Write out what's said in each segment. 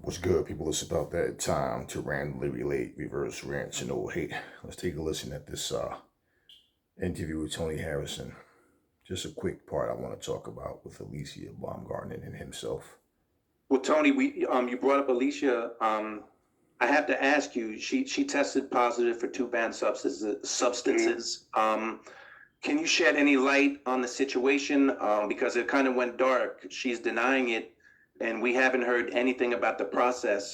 What's good, people? It's about that time to randomly relate, reverse rants, and old hate. Let's take a listen at this interview with Tony Harrison. Just a quick part I want to talk about with Alycia Baumgardner and himself. Well, Tony, we you brought up Alycia. I have to ask you. She tested positive for two banned substances. Can you shed any light on the situation? Because it kind of went dark. She's denying it, and we haven't heard anything about the process.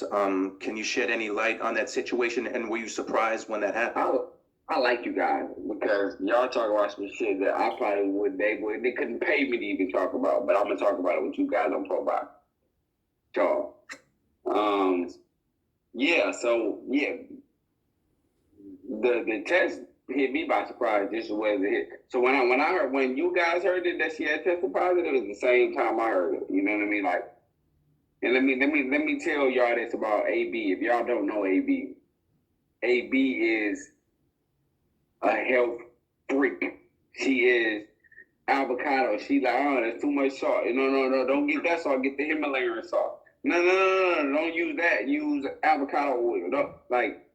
Can you shed any light on that situation? And were you surprised when that happened? I like you guys because y'all talk about some shit that I probably they couldn't pay me to even talk about, but I'm gonna talk about it with you guys on Pro. So, the test hit me by surprise. This is where it hit. So when you guys heard it that she had tested positive, it was the same time I heard it. You know what I mean? Like, and let me tell y'all this about AB. If y'all don't know AB is a health freak. She is avocado. She like, oh, there's too much salt. No, don't get that salt. Get the Himalayan salt. No, don't use that. Use avocado oil. Like,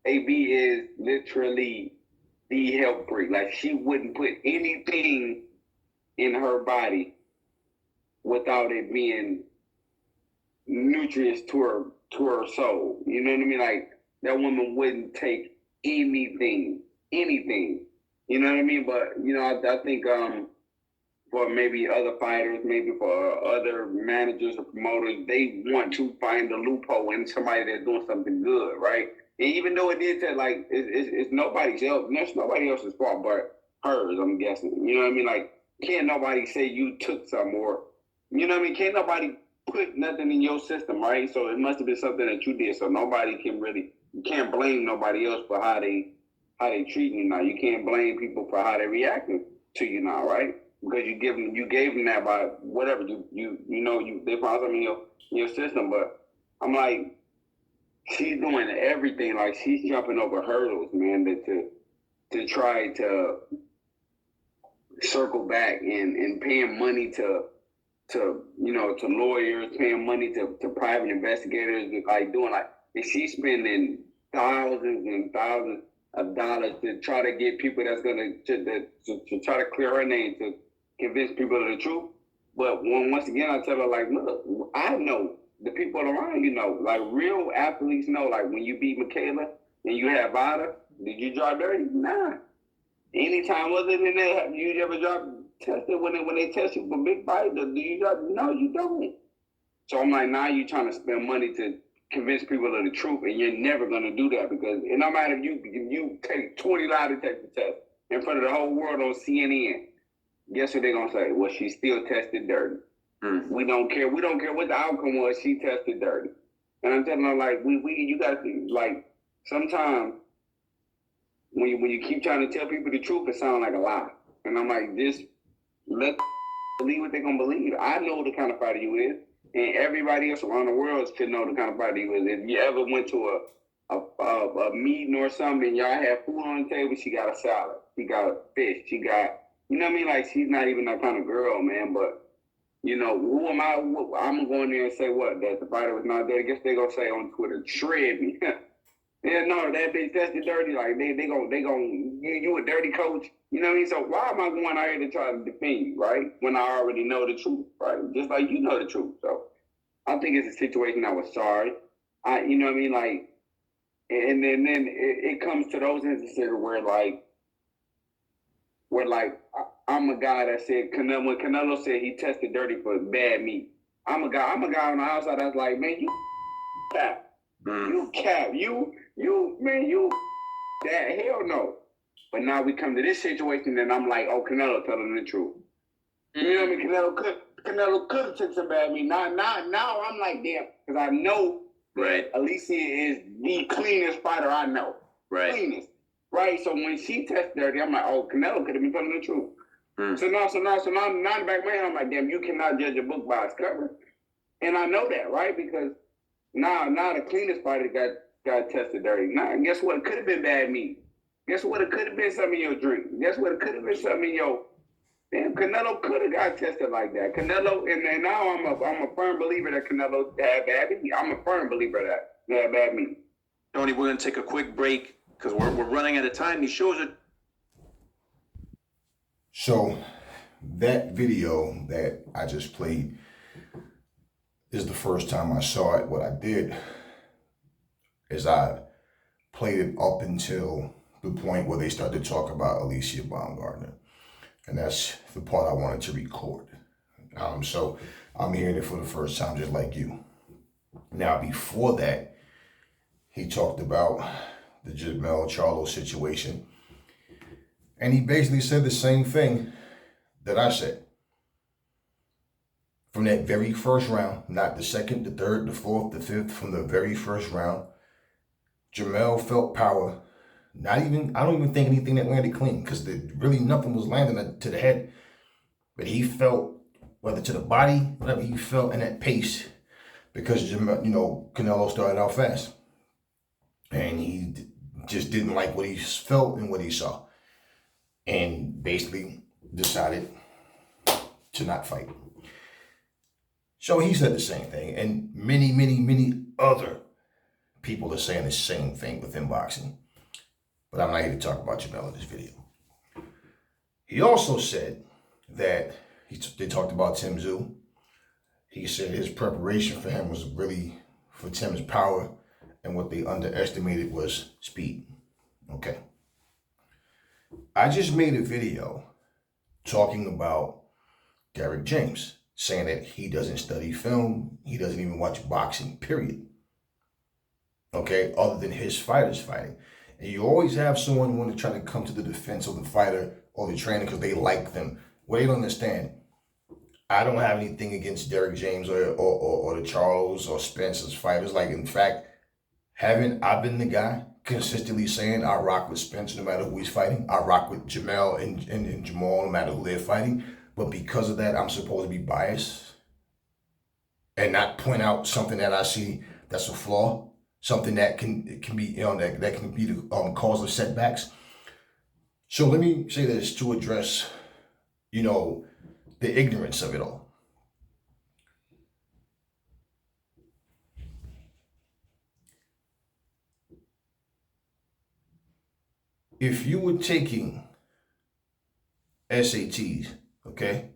AB is literally the health freak. Like, she wouldn't put anything in her body without it being nutrients to her soul. You know what I mean? Like, that woman wouldn't take anything. You know what I mean? But, I think for maybe other fighters, maybe for other managers or promoters, they want to find a loophole in somebody that's doing something good, right? And even though it did that, like, it's nobody's else, that's nobody else's fault but hers, I'm guessing. You know what I mean? Like, can't nobody say you took some or, you know what I mean? Can't nobody put nothing in your system, right? So it must have been something that you did. So nobody can really, you can't blame nobody else for how they treating you now. You can't blame people for how they reacting to you now, right? Because you gave them that by whatever they found something in your system. But I'm like, she's doing everything. Like, she's jumping over hurdles, man, to try to circle back and paying money to lawyers, paying money to private investigators, like doing like, and she's spending thousands and thousands of dollars to try to get people that's gonna to try to clear her name, to convince people of the truth. But once again, I tell her, like, look, I know the people around you know, like real athletes know, like when you beat Michaela and you had Vada, did you drop dirty? Nah. Anytime other than that, you ever drop tested when they test you for big fight? Do you drop? No, you don't. So I'm like, now you're trying to spend money to convince people of the truth, and you're never gonna do that because it no matter if you take $20 to take the test in front of the whole world on CNN. Guess what they're gonna say? Well, she still tested dirty. We don't care. We don't care what the outcome was. She tested dirty. And I'm telling them, like, you guys, like, sometimes when you keep trying to tell people the truth, it sounds like a lie. And I'm like, just let believe what they're gonna believe. I know the kind of fighter you is, and everybody else around the world should know the kind of fighter you is. If you ever went to a meeting or something, y'all had food on the table, she got a salad, she got a fish, she got, you know what I mean? Like, she's not even that kind of girl, man. But, who am I? I'm going there and say what? That the fighter was not there. I guess they're going to say on Twitter, shred me. Yeah, no, that bitch tested dirty. Like, they gon' you a dirty coach. You know what I mean? So why am I going out here to try to defend you, right? When I already know the truth, right? Just like you know the truth. So I think it's a situation I was sorry. You know what I mean? Like, and then it comes to those instances where I'm a guy that said when Canelo said he tested dirty for bad meat. I'm a guy on the outside that's like, man, you cap. You cap. You that hell no. But now we come to this situation and I'm like, oh, Canelo telling the truth. You know what I mean? Canelo could have took some bad meat. Now I'm like, damn, because I know right. Alycia is the cleanest fighter I know. Right. Cleanest. Right, so when she tested dirty, I'm like, oh, Canelo could have been telling the truth. So now in the back of my head, I'm like, damn, you cannot judge a book by its cover. And I know that, right? Because now the cleanest fighter got tested dirty. Now, guess what? It could have been bad meat. Guess what? It could have been something in your drink. Guess what? It could have been something in Damn, Canelo could have got tested like that. Canelo, and now I'm a firm believer that Canelo had bad meat. I'm a firm believer that he had bad meat. Tony, we're going to take a quick break because we're running out of time. These shows are. So that video that I just played is the first time I saw it. What I did is I played it up until the point where they started to talk about Alycia Baumgardner. And that's the part I wanted to record. So I'm hearing it for the first time, just like you. Now, before that, he talked about the Jamel Charlo situation. And he basically said the same thing that I said. From that very first round, not the second, the third, the fourth, the fifth, from the very first round, Jamel felt power. I don't even think anything that landed clean, because really nothing was landing to the head. But he felt, whether to the body, whatever, he felt in that pace, because Jamel, Canelo started out fast. And he just didn't like what he felt and what he saw. And basically decided to not fight. So he said the same thing. And many, many, many other people are saying the same thing within boxing. But I'm not here to talk about Jamel in this video. He also said that they talked about Tim Tszyu. He said his preparation for him was really for Tim's power, and what they underestimated was speed. Okay. I just made a video talking about Derrick James, saying that he doesn't study film, he doesn't even watch boxing, period. Okay, other than his fighters fighting. And you always have someone want to try to come to the defense of the fighter or the trainer because they like them. Well, they don't understand. I don't have anything against Derrick James or the Charles or Spencer's fighters. Like, in fact, I've been the guy consistently saying I rock with Spencer no matter who he's fighting. I rock with Jamel and Jamal no matter who they're fighting. But because of that, I'm supposed to be biased and not point out something that I see that's a flaw. Something that can be, that can be the cause of setbacks. So let me say this to address, the ignorance of it all. If you were taking SATs, okay,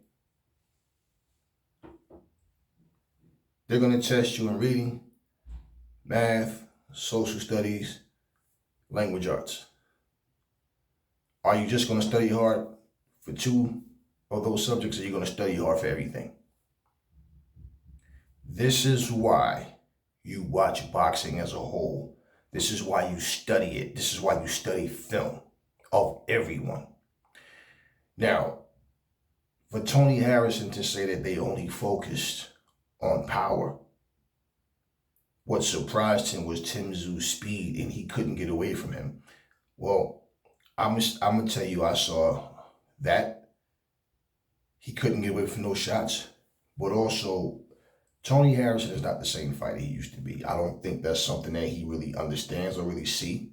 they're going to test you in reading, math, social studies, language arts. Are you just going to study hard for 2 of those subjects, or are you going to study hard for everything? This is why you watch boxing as a whole. This is why you study it. This is why you study film of everyone. Now, for Tony Harrison to say that they only focused on power, what surprised him was Tim Tszyu's speed, and he couldn't get away from him. Well, I'm going to tell you, I saw that. He couldn't get away from those shots. But also, Tony Harrison is not the same fighter he used to be. I don't think that's something that he really understands or really see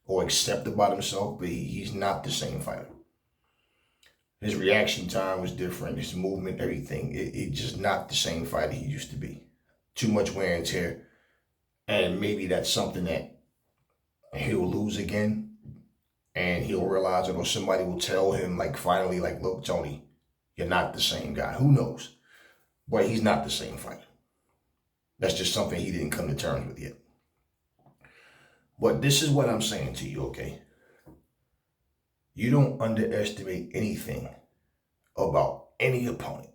or accept about himself, but he's not the same fighter. His reaction time was different. His movement, everything. It's just not the same fighter he used to be. Too much wear and tear. And maybe that's something that he'll lose again. And he'll realize it, or somebody will tell him, like, finally, like, look, Tony, you're not the same guy. Who knows? But he's not the same fighter. That's just something he didn't come to terms with yet. But this is what I'm saying to you, okay? You don't underestimate anything about any opponent.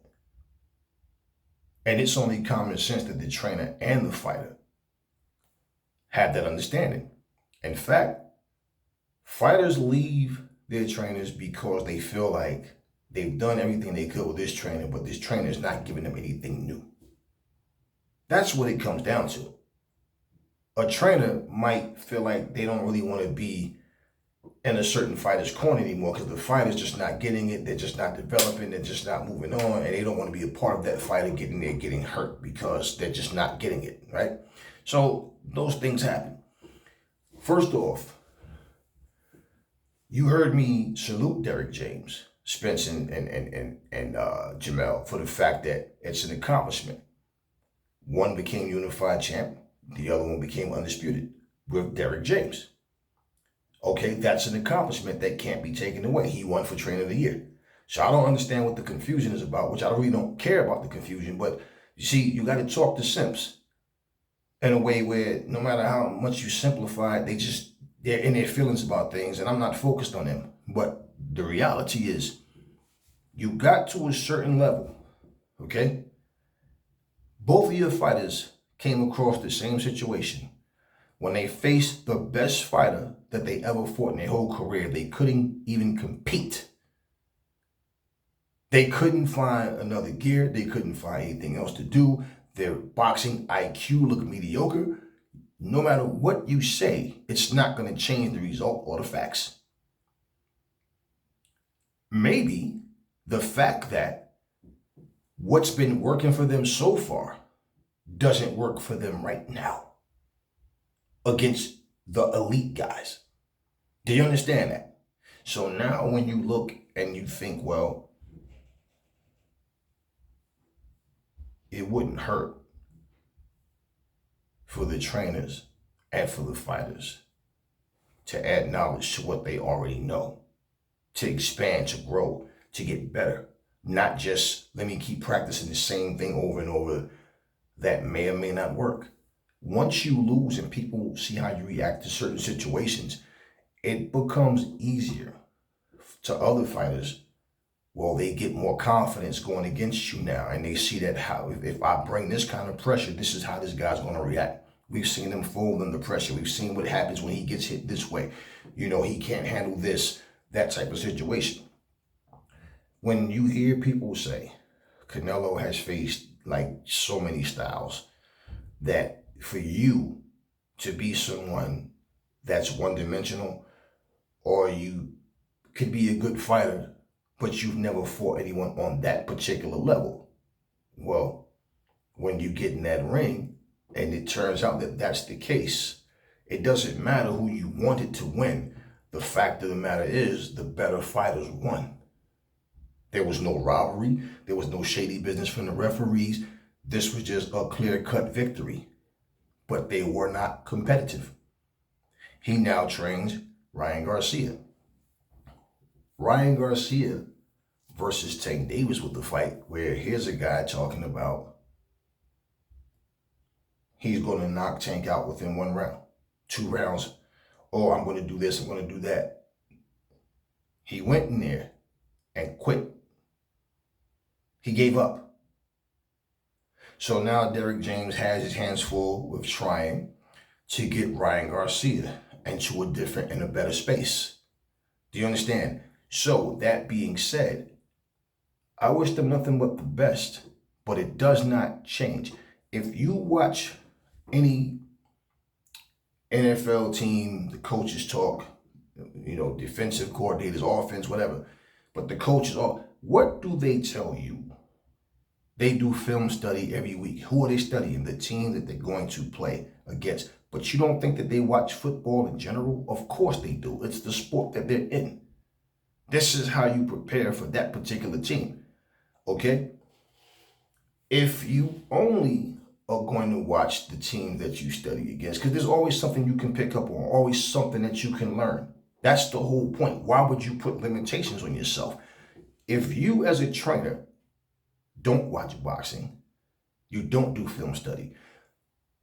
And it's only common sense that the trainer and the fighter have that understanding. In fact, fighters leave their trainers because they feel like they've done everything they could with this trainer, but this trainer is not giving them anything new. That's what it comes down to. A trainer might feel like they don't really want to be in a certain fighter's corner anymore because the fighter's just not getting it, they're just not developing, they're just not moving on, and they don't want to be a part of that fighter getting hurt because they're just not getting it, right? So those things happen. First off, you heard me salute Derrick James. Spence and Jamel, for the fact that it's an accomplishment. One became unified champ, the other one became undisputed with Derrick James. Okay, that's an accomplishment that can't be taken away. He won for Trainer of the Year. So I don't understand what the confusion is about, which I really don't care about the confusion. But you see, you got to talk to simps in a way where no matter how much you simplify it, they're in their feelings about things, and I'm not focused on them. But the reality is, you got to a certain level, okay? Both of your fighters came across the same situation. When they faced the best fighter that they ever fought in their whole career, they couldn't even compete. They couldn't find another gear. They couldn't find anything else to do. Their boxing IQ looked mediocre. No matter what you say, it's not going to change the result or the facts. Maybe the fact that what's been working for them so far doesn't work for them right now against the elite guys. Do you understand that? So now when you look and you think, well, it wouldn't hurt for the trainers and for the fighters to add knowledge to what they already know, to expand, to grow, to get better. Not just, let me keep practicing the same thing over and over that may or may not work. Once you lose and people see how you react to certain situations, it becomes easier to other fighters. Well, they get more confidence going against you now, and they see that how if I bring this kind of pressure, this is how this guy's going to react. We've seen him fold under pressure. We've seen what happens when he gets hit this way. You know, he can't handle this, that type of situation. When you hear people say Canelo has faced like so many styles, that for you to be someone that's one-dimensional, or you could be a good fighter, but you've never fought anyone on that particular level. Well, when you get in that ring and it turns out that that's the case, it doesn't matter who you wanted to win. The fact of the matter is the better fighters won. There was no robbery. There was no shady business from the referees. This was just a clear-cut victory, but they were not competitive. He now trains Ryan Garcia. Ryan Garcia versus Tank Davis with the fight, where here's a guy talking about he's going to knock Tank out within 1 round, 2 rounds. Oh, I'm going to do this, I'm going to do that. He went in there and quit. He gave up. So now Derrick James has his hands full with trying to get Ryan Garcia into a different and a better space. Do you understand? So that being said, I wish them nothing but the best, but it does not change. If you watch any NFL team, the coaches talk, you know, defensive coordinators, offense, whatever, but the coaches, what do they tell you? They do film study every week. Who are they studying? The team that they're going to play against. But you don't think that they watch football in general? Of course they do. It's the sport that they're in. This is how you prepare for that particular team. Okay? If you only are going to watch the team that you study against, because there's always something you can pick up on, always something that you can learn. That's the whole point. Why would you put limitations on yourself? If you as a trainer don't watch boxing, you don't do film study,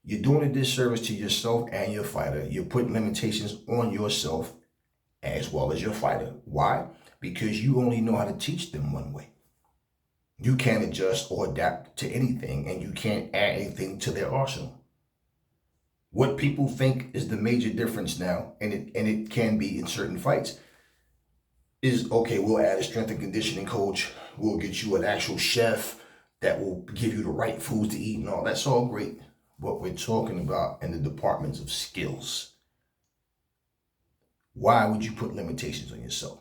you're doing a disservice to yourself and your fighter. You're putting limitations on yourself as well as your fighter. Why? Because you only know how to teach them one way. You can't adjust or adapt to anything, and you can't add anything to their arsenal. What people think is the major difference now, and it can be in certain fights, is, okay, we'll add a strength and conditioning coach. We'll get you an actual chef that will give you the right foods to eat and all. That's all great. What we're talking about in the departments of skills. Why would you put limitations on yourself?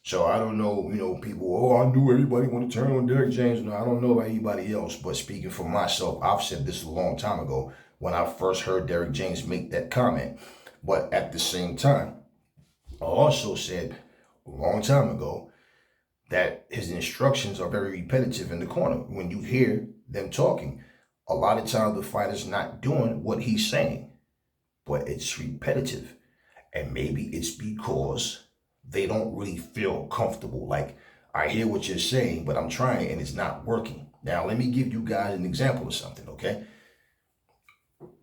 So I don't know, people, I knew everybody want to turn on Derrick James. No, I don't know about anybody else, but speaking for myself, I've said this a long time ago when I first heard Derrick James make that comment. But at the same time, I also said a long time ago that his instructions are very repetitive in the corner. When you hear them talking, a lot of times the fighter's not doing what he's saying, but it's repetitive. And maybe it's because they don't really feel comfortable. Like, I hear what you're saying, but I'm trying and it's not working. Now, let me give you guys an example of something, okay?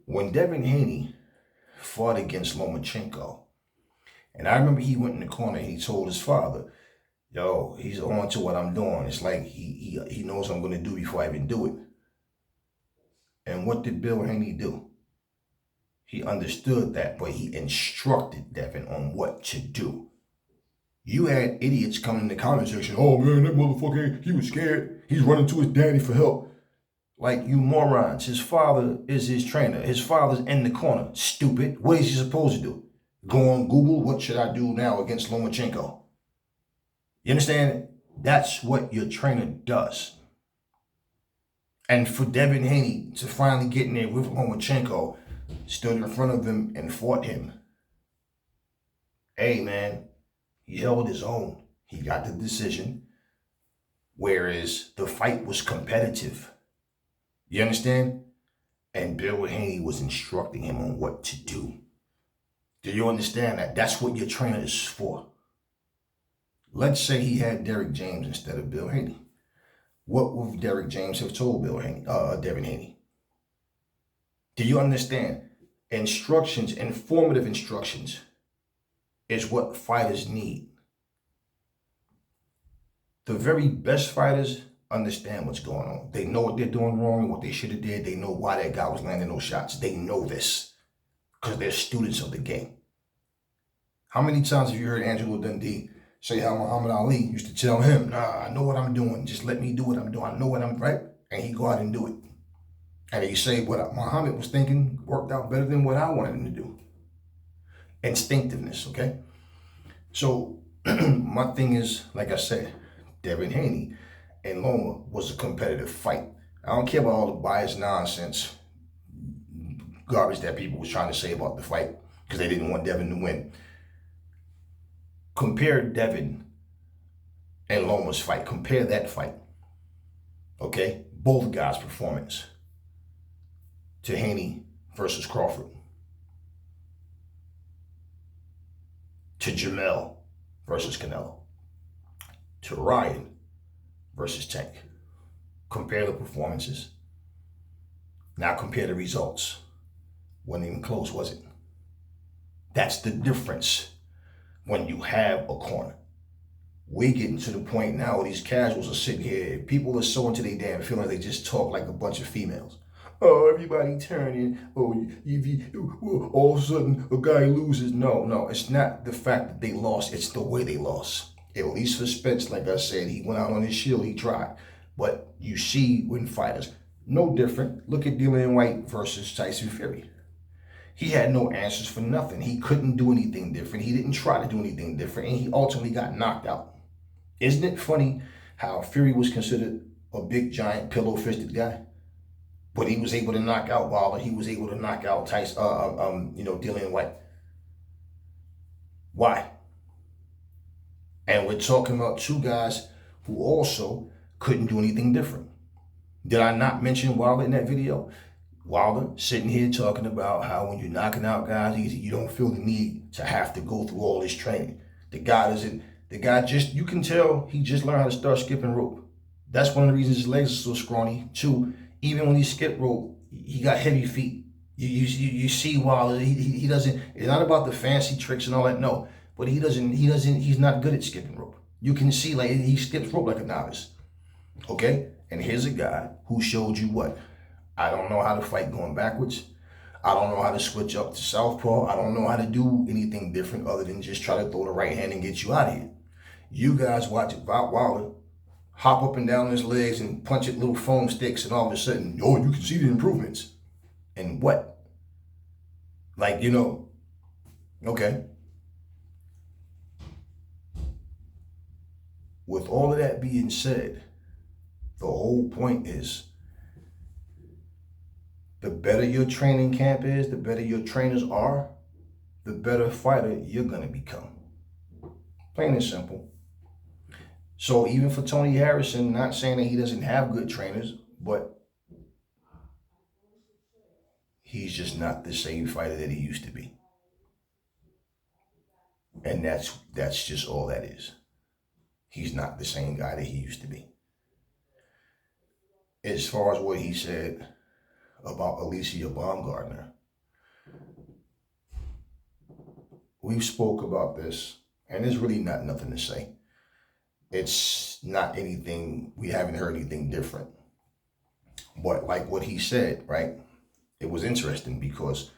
When Devin Haney fought against Lomachenko, and I remember he went in the corner and he told his father, yo, he's on to what I'm doing. It's like he knows what I'm going to do before I even do it. And what did Bill Haney do? He understood that, but he instructed Devin on what to do. You had idiots coming in the comment section, oh man, that motherfucker, he was scared. He's running to his daddy for help. Like, you morons. His father is his trainer. His father's in the corner. Stupid. What is he supposed to do? Go on Google, what should I do now against Lomachenko? You understand? That's what your trainer does. And for Devin Haney to finally get in there with Lomachenko, stood in front of him and fought him. Hey, man, he held his own. He got the decision, whereas the fight was competitive. You understand? And Bill Haney was instructing him on what to do. Do you understand that? That's what your trainer is for. Let's say he had Derrick James instead of Bill Haney. What would Derrick James have told Devin Haney? Do you understand? Instructions, informative instructions, is what fighters need. The very best fighters understand what's going on. They know what they're doing wrong and what they should have did. They know why that guy was landing those shots. They know this because they're students of the game. How many times have you heard Angelo Dundee say how Muhammad Ali used to tell him, nah, I know what I'm doing. Just let me do what I'm doing. I know what I'm right. And he go out and do it. And he say what Muhammad was thinking worked out better than what I wanted him to do. Instinctiveness, okay? So my thing is, like I said, Devin Haney and Loma was a competitive fight. I don't care about all the biased nonsense, garbage that people was trying to say about the fight because they didn't want Devin to win. Compare Devin and Loma's fight. Compare that fight. Okay? Both guys' performance to Haney versus Crawford. To Jamel versus Canelo. To Ryan versus Tank. Compare the performances. Now compare the results. Wasn't even close, was it? That's the difference when you have a corner. We're getting to the point now where these casuals are sitting here. People are so into their damn feelings, they just talk like a bunch of females. Oh, everybody turning. Oh, all of a sudden a guy loses. No, it's not the fact that they lost. It's the way they lost. At least for Spence, like I said, he went out on his shield. He tried. But you see when fighters, no different. Look at Dillian White versus Tyson Fury. He had no answers for nothing. He couldn't do anything different. He didn't try to do anything different. And he ultimately got knocked out. Isn't it funny how Fury was considered a big, giant, pillow-fisted guy? But he was able to knock out Wilder. He was able to knock out Dillian White. Why? And we're talking about two guys who also couldn't do anything different. Did I not mention Wilder in that video? Wilder sitting here talking about how when you're knocking out guys easy, you don't feel the need to have to go through all this training. The guy just, you can tell he just learned how to start skipping rope. That's one of the reasons his legs are so scrawny. Two, even when he skipped rope, he got heavy feet. You see Wilder, he doesn't, it's not about the fancy tricks and all that, no. But he's not good at skipping rope. You can see like he skips rope like a novice. Okay? And here's a guy who showed you what? I don't know how to fight going backwards. I don't know how to switch up to southpaw. I don't know how to do anything different other than just try to throw the right hand and get you out of here. You guys watch Wilder hop up and down his legs and punch at little foam sticks and all of a sudden, oh, you can see the improvements. And what? Like, okay. With all of that being said, the whole point is the better your training camp is, the better your trainers are, the better fighter you're going to become. Plain and simple. So even for Tony Harrison, not saying that he doesn't have good trainers, but he's just not the same fighter that he used to be. And that's just all that is. He's not the same guy that he used to be. As far as what he said about Alycia Baumgardner, we've spoke about this, and there's really not nothing to say. It's not anything, we haven't heard anything different. But like what he said, right? It was interesting because,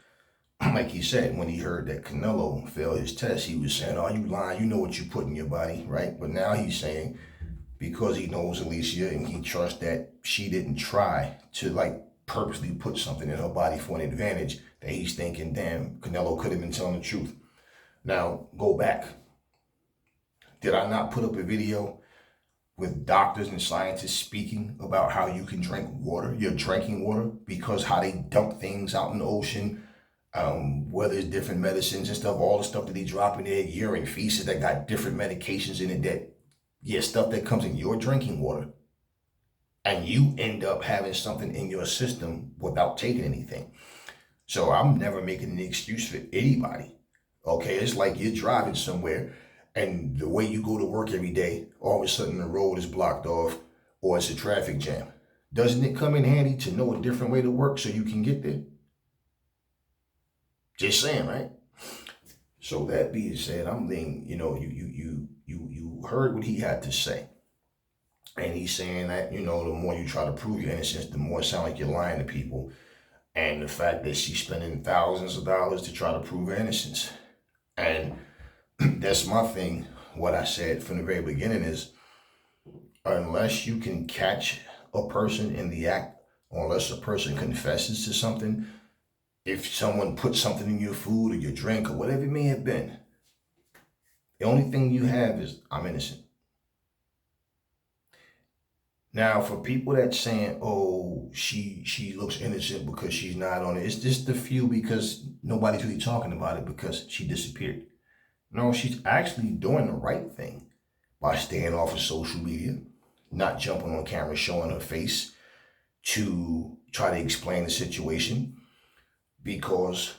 like he said, when he heard that Canelo failed his test, he was saying, "Oh, you lying, you know what you put in your body," right? But now he's saying, because he knows Alycia and he trusts that she didn't try to like purposely put something in her body for an advantage, that he's thinking, damn, Canelo could have been telling the truth. Now, go back. Did I not put up a video with doctors and scientists speaking about how you can drink water, your drinking water, because how they dump things out in the ocean, whether it's different medicines and stuff, all the stuff that they drop in there, urine, feces that got different medications in it, that, yeah, stuff that comes in your drinking water, and you end up having something in your system without taking anything. So I'm never making an excuse for anybody. Okay, it's like you're driving somewhere and the way you go to work every day, all of a sudden the road is blocked off or it's a traffic jam. Doesn't it come in handy to know a different way to work so you can get there? Just saying, right? So that being said, I'm thinking, you heard what he had to say. And he's saying that, the more you try to prove your innocence, the more it sounds like you're lying to people. And the fact that she's spending thousands of dollars to try to prove her innocence. And that's my thing. What I said from the very beginning is, unless you can catch a person in the act, or unless a person confesses to something, if someone puts something in your food or your drink or whatever it may have been, the only thing you have is, I'm innocent. Now, for people that's saying, oh, she looks innocent because she's not on it, it's just the few because nobody's really talking about it because she disappeared. No, she's actually doing the right thing by staying off of social media, not jumping on camera, showing her face to try to explain the situation, because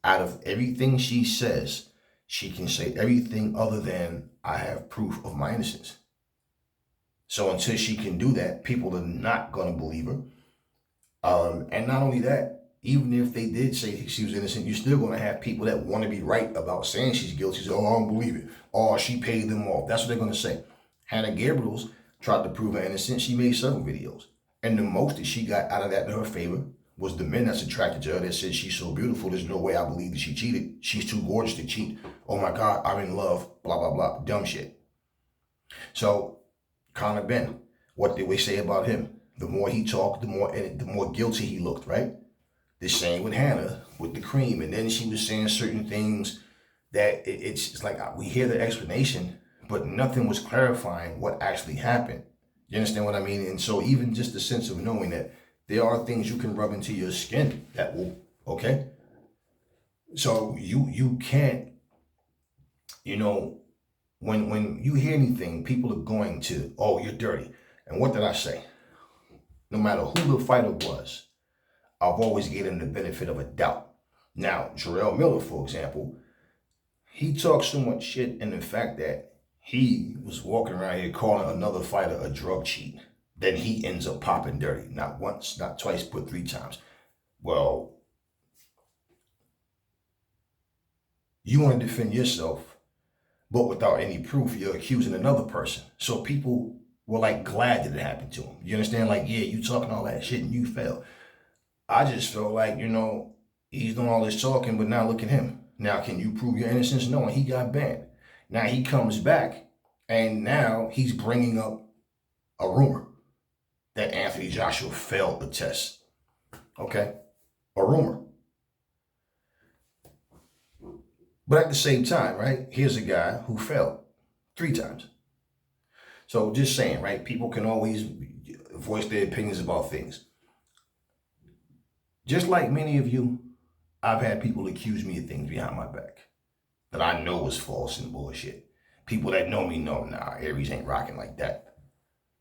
out of everything she says, she can say everything other than, I have proof of my innocence. So until she can do that, people are not going to believe her. And not only that, even if they did say she was innocent, you're still going to have people that want to be right about saying she's guilty. So, oh, I don't believe it. Oh, she paid them off. That's what they're going to say. Hannah Gabriel's tried to prove her innocence. She made several videos. And the most that she got out of that in her favor was the men that's attracted to her that said she's so beautiful, there's no way I believe that she cheated. She's too gorgeous to cheat. Oh my God, I'm in love, blah, blah, blah. Dumb shit. So, Conor Ben, what did we say about him? The more he talked, the more guilty he looked, right? The same with Hannah, with the cream. And then she was saying certain things that it's like we hear the explanation, but nothing was clarifying what actually happened. You understand what I mean? And so even just the sense of knowing that there are things you can rub into your skin that will, okay? So you can't, when you hear anything, people are going to, oh, you're dirty. And what did I say? No matter who the fighter was, I've always given him the benefit of a doubt. Now, Jarrell Miller, for example, he talks so much shit in the fact that he was walking around here calling another fighter a drug cheat. Then he ends up popping dirty. Not once, not twice, but 3 times. Well, you want to defend yourself, but without any proof, you're accusing another person. So people were like glad that it happened to him. You understand? Like, yeah, you talking all that shit and you failed. I just felt like, he's doing all this talking, but now look at him. Now, can you prove your innocence? No, and he got banned. Now he comes back, and now he's bringing up a rumor that Anthony Joshua failed the test. Okay? A rumor. But at the same time, right, here's a guy who failed 3 times. So just saying, right, people can always voice their opinions about things. Just like many of you, I've had people accuse me of things behind my back that I know is false and bullshit. People that know me know, nah, Aries ain't rocking like that.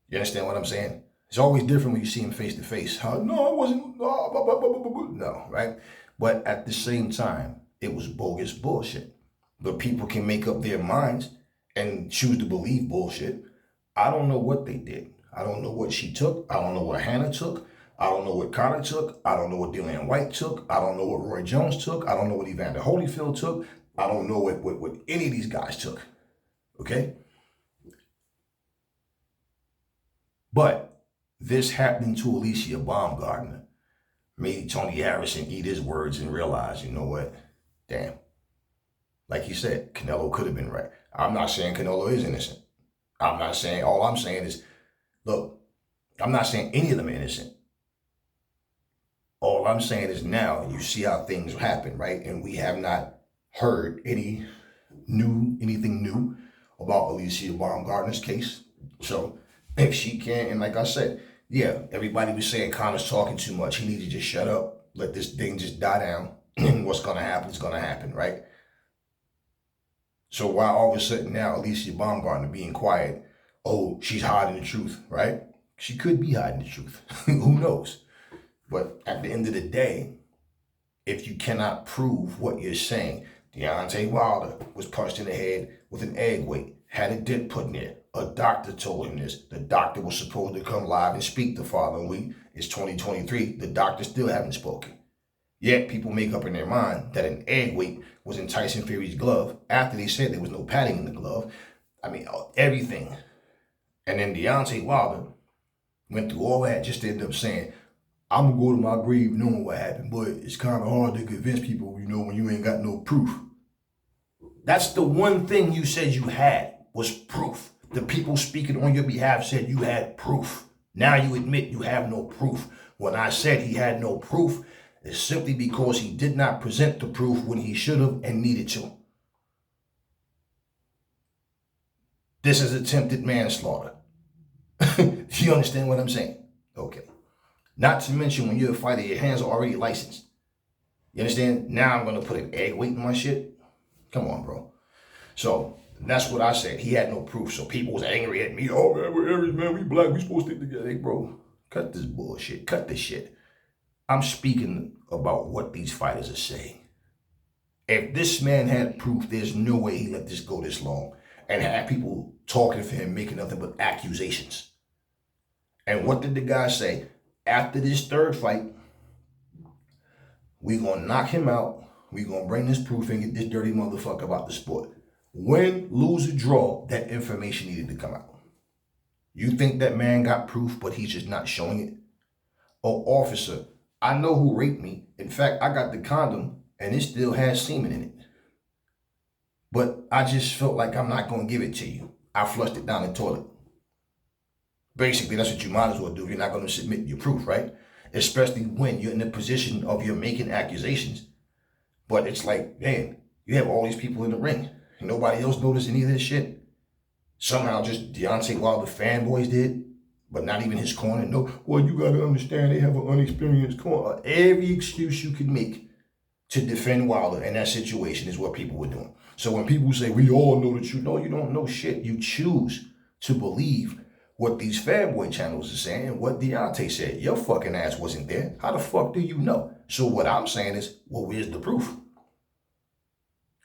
You understand what I'm saying? It's always different when you see him face to face. No, I wasn't. No, right? But at the same time, it was bogus bullshit. But people can make up their minds and choose to believe bullshit. I don't know what they did. I don't know what she took. I don't know what Hannah took. I don't know what Connor took. I don't know what Dylan White took. I don't know what Roy Jones took. I don't know what Evander Holyfield took. I don't know what any of these guys took. Okay? But this happening to Alycia Baumgardner made Tony Harrison eat his words and realize, you know what? Damn. Like he said, Canelo could have been right. I'm not saying Canelo is innocent. I'm not saying, all I'm saying is, look, I'm not saying any of them are innocent. All I'm saying is now you see how things happen, right? And we have not heard anything new about Alycia Baumgardner's case. So if she can't, and like I said, yeah, everybody was saying Connor's talking too much. He needs to just shut up, let this thing just die down. And what's going to happen is going to happen, right? So why all of a sudden now Alycia Baumgardner being quiet, oh, she's hiding the truth, right? She could be hiding the truth. Who knows? But at the end of the day, if you cannot prove what you're saying, Deontay Wilder was punched in the head with an egg weight, had a dent put in there. A doctor told him this. The doctor was supposed to come live and speak the following week. It's 2023. The doctor still haven't spoken. Yet people make up in their mind that an egg weight was in Tyson Fury's glove after they said there was no padding in the glove. I mean, everything. And then Deontay Wilder went through all that just to end up saying, I'm going to go to my grave knowing what happened, but it's kind of hard to convince people, when you ain't got no proof. That's the one thing you said you had, was proof. The people speaking on your behalf said you had proof. Now you admit you have no proof. When I said he had no proof, it's simply because he did not present the proof when he should have and needed to. This is attempted manslaughter. You understand what I'm saying? Okay. Not to mention when you're a fighter, your hands are already licensed. You understand? Now I'm going to put an egg weight in my shit? Come on, bro. So that's what I said. He had no proof. So people was angry at me. Oh, man, we're Aries, man. We black. We supposed to stick together. Hey, bro, cut this bullshit. Cut this shit. I'm speaking about what these fighters are saying. If this man had proof, there's no way he let this go this long and had people talking for him, making nothing but accusations. And what did the guy say? After this third fight, we're going to knock him out. We're going to bring this proof and get this dirty motherfucker about the sport. Win, lose, or draw, that information needed to come out. You think that man got proof, but he's just not showing it? Oh, officer, I know who raped me. In fact, I got the condom and it still has semen in it. But I just felt like I'm not going to give it to you. I flushed it down the toilet. Basically, that's what you might as well do if you're not going to submit your proof, right? Especially when you're in the position of you're making accusations. But it's like, man, you have all these people in the ring. And nobody else noticed any of this shit. Somehow just Deontay Wilder fanboys did, but not even his corner. No, well, you got to understand they have an unexperienced corner. Every excuse you could make to defend Wilder in that situation is what people were doing. So when people say, we all know the truth, no, you don't know shit. You choose to believe what these fanboy channels are saying and what Deontay said. Your fucking ass wasn't there. How the fuck do you know? So what I'm saying is, well, where's the proof?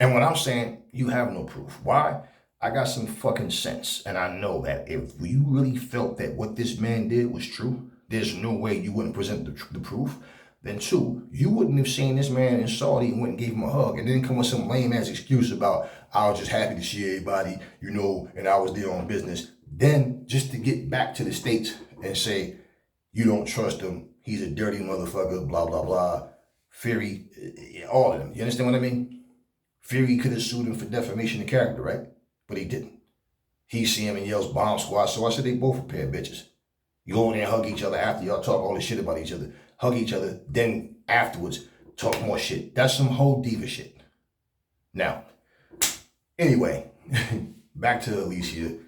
And what I'm saying, you have no proof. Why? I got some fucking sense. And I know that if you really felt that what this man did was true, there's no way you wouldn't present the proof. Then two, you wouldn't have seen this man in Saudi and went and gave him a hug and then come with some lame ass excuse about, I was just happy to see everybody, and I was there on business. Then just to get back to the States and say, you don't trust him, he's a dirty motherfucker, blah, blah, blah. Fury, all of them. You understand what I mean? Fury could have sued him for defamation of character, right? But he didn't. He see him and yells bomb squad. So I said they both a pair of bitches. You go in there and hug each other after y'all talk all this shit about each other. Hug each other, then afterwards talk more shit. That's some whole diva shit. Now, anyway, back to Alycia.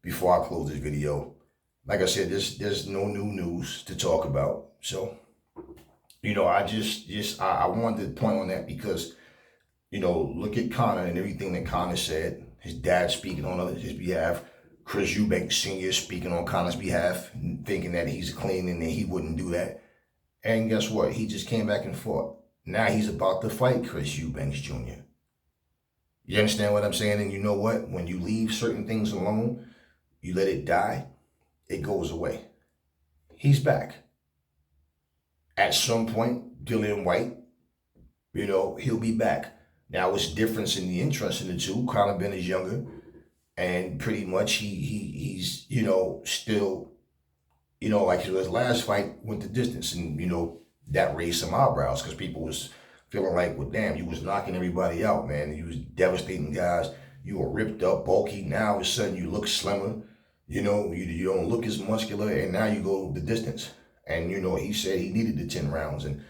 Before I close this video, like I said, there's no new news to talk about. So, I wanted to point on that because, look at Conor and everything that Conor said. his dad speaking on his behalf, Chris Eubank Sr. speaking on Connor's behalf, thinking that he's clean and that he wouldn't do that. And guess what? He just came back and fought. Now he's about to fight Chris Eubanks Jr. You understand what I'm saying? And you know what? When you leave certain things alone, you let it die, it goes away. He's back. At some point, Dillian White, he'll be back. Now, it's difference in the interest in the two. Conor Ben is younger, and pretty much he's still, like his last fight went the distance, and that raised some eyebrows because people was feeling like, well, damn, you was knocking everybody out, man. You was devastating guys. You were ripped up, bulky. Now all of a sudden you look slimmer. You don't look as muscular, and now you go the distance. And he said he needed the 10 rounds, and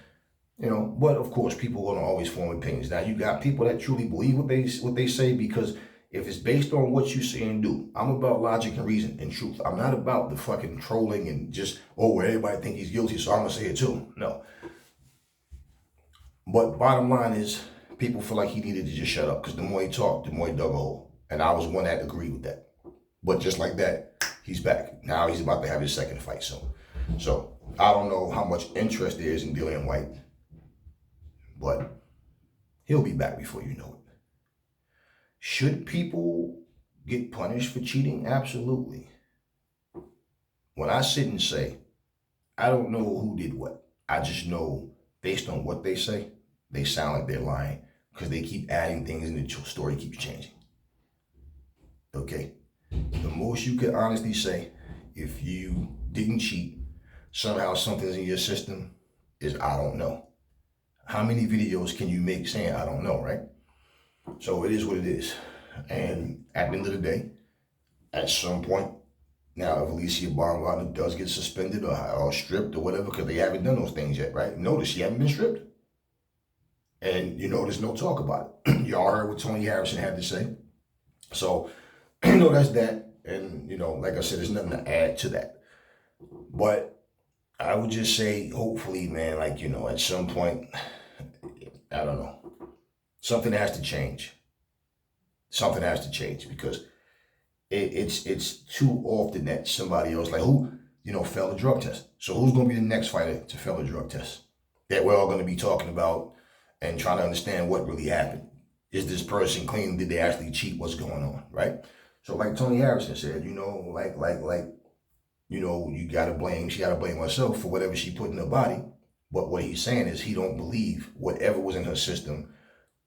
but of course people are gonna always form opinions. Now you got people that truly believe what they say, because if it's based on what you say and do, I'm about logic and reason and truth. I'm not about the fucking trolling and just, everybody think he's guilty, so I'm gonna say it too. No. But bottom line is, people feel like he needed to just shut up, because the more he talked, the more he dug a hole. And I was one that agreed with that. But just like that, he's back. Now he's about to have his second fight soon. So I don't know how much interest there is in Dillian White, but he'll be back before you know it. Should people get punished for cheating? Absolutely. When I sit and say, I don't know who did what, I just know based on what they say, they sound like they're lying, because they keep adding things and the story keeps changing. Okay? The most you could honestly say, if you didn't cheat, somehow something's in your system, is I don't know. How many videos can you make saying I don't know, right? So it is what it is. And at the end of the day, at some point, now if Alycia Baumgardner does get suspended or stripped or whatever, because they haven't done those things yet, right? Notice she haven't been stripped. And there's no talk about it. Y'all heard what Tony Harrison had to say. So, that's that. And, like I said, there's nothing to add to that. But I would just say, hopefully, man, at some point, I don't know, something has to change. Something has to change, because it's too often that somebody else, like who, failed a drug test. So who's going to be the next fighter to fail a drug test that we're all going to be talking about and trying to understand what really happened? Is this person clean? Did they actually cheat? What's going on, right? So like Tony Harrison said, you gotta blame, she gotta blame herself for whatever she put in her body. But what he's saying is he don't believe whatever was in her system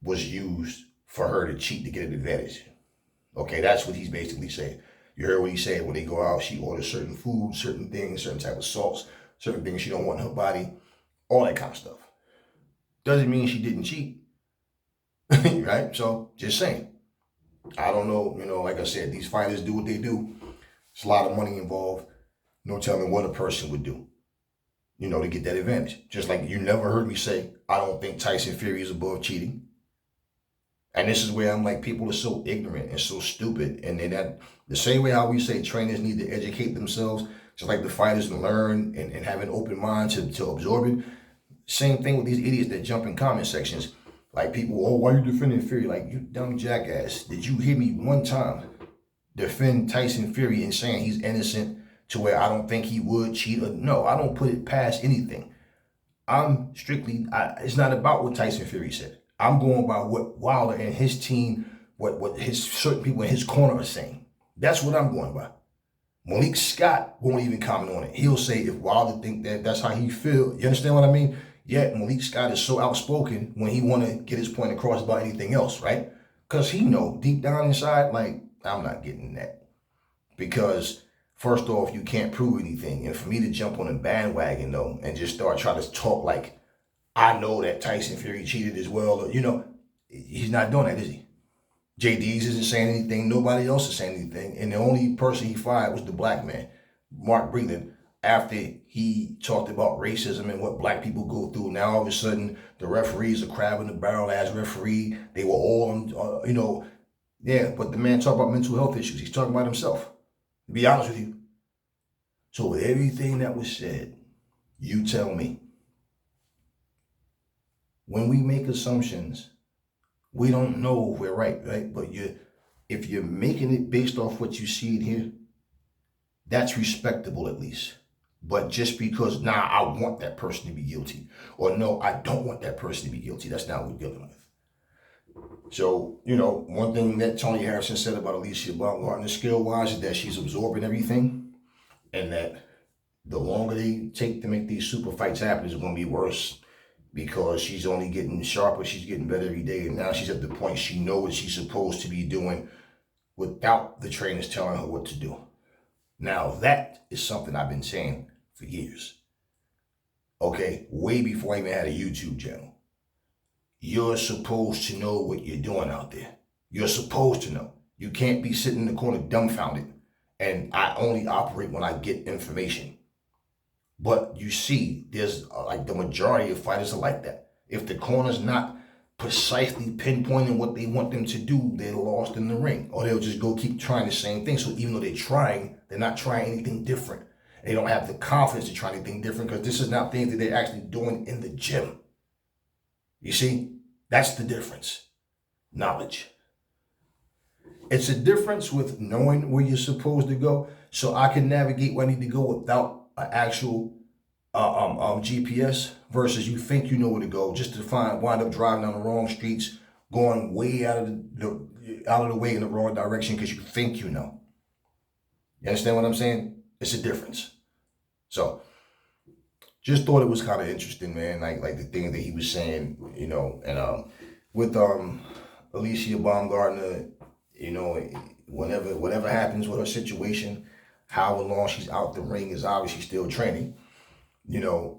was used for her to cheat to get an advantage. Okay, that's what he's basically saying. You heard what he said. When they go out, she orders certain food, certain things, certain type of salts, certain things she don't want in her body, all that kind of stuff. Doesn't mean she didn't cheat, right? So just saying. I don't know, like I said, these fighters do what they do. There's a lot of money involved. No telling what a person would do, to get that advantage. Just like you never heard me say, I don't think Tyson Fury is above cheating. And this is where I'm like, people are so ignorant and so stupid. And then that the same way how we say trainers need to educate themselves, just like the fighters and learn and have an open mind to absorb it. Same thing with these idiots that jump in comment sections. Like people, why are you defending Fury? Like, you dumb jackass. Did you hear me one time defend Tyson Fury and saying he's innocent to where I don't think he would cheat? No, I don't put it past anything. I'm strictly, it's not about what Tyson Fury said. I'm going by what Wilder and his team, what his certain people in his corner are saying. That's what I'm going by. Malik Scott won't even comment on it. He'll say if Wilder think that's how he feel. You understand what I mean? Yet Malik Scott is so outspoken when he want to get his point across about anything else, right? Because he know deep down inside, like, I'm not getting that. Because first off, you can't prove anything. And for me to jump on a bandwagon, though, and just start trying to talk like, I know that Tyson Fury cheated as well, or, he's not doing that, is he? JD's isn't saying anything. Nobody else is saying anything. And the only person he fired was the black man, Mark Breland, after he talked about racism and what black people go through. Now, all of a sudden, the referees are crab in the barrel as referee. They were all on, yeah, but the man talked about mental health issues. He's talking about himself, to be honest with you. So with everything that was said, you tell me, when we make assumptions, we don't know if we're right? But if you're making it based off what you see in here, that's respectable at least. But just because, nah, I want that person to be guilty, or no, I don't want that person to be guilty, that's not what we're dealing with. So, one thing that Tony Harrison said about Alycia Baumgardner skill-wise is that she's absorbing everything, and that the longer they take to make these super fights happen, it's going to be worse, because she's only getting sharper, she's getting better every day, and now she's at the point she knows what she's supposed to be doing without the trainers telling her what to do. Now, that is something I've been saying for years. Okay, way before I even had a YouTube channel. You're supposed to know what you're doing out there. You're supposed to know. You can't be sitting in the corner dumbfounded, and I only operate when I get information. But you see, there's like the majority of fighters are like that. If the corner's not precisely pinpointing what they want them to do, they're lost in the ring. Or they'll just go keep trying the same thing. So even though they're trying, they're not trying anything different. They don't have the confidence to try anything different, because this is not things that they're actually doing in the gym. You see, that's the difference. Knowledge. It's a difference with knowing where you're supposed to go, so I can navigate where I need to go without an actual GPS, versus you think you know where to go just to wind up driving down the wrong streets, going way out of the way in the wrong direction because you think you know. You understand what I'm saying? It's a difference. So just thought it was kind of interesting, man. Like the thing that he was saying, and with Alycia Baumgardner, whatever happens with her situation, however long she's out the ring, is obviously still training,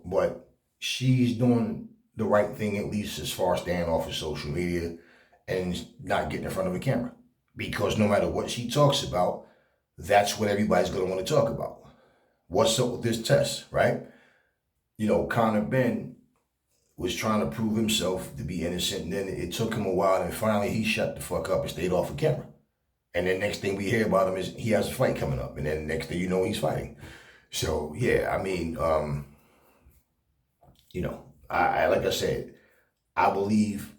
but she's doing the right thing, at least as far as staying off of social media and not getting in front of a camera. Because no matter what she talks about, that's what everybody's going to want to talk about. What's up with this test, right? Conor Ben was trying to prove himself to be innocent, and then it took him a while, and finally he shut the fuck up and stayed off of camera. And then next thing we hear about him is he has a fight coming up, and then next thing you know, he's fighting. So yeah, I mean, I like I said, I believe,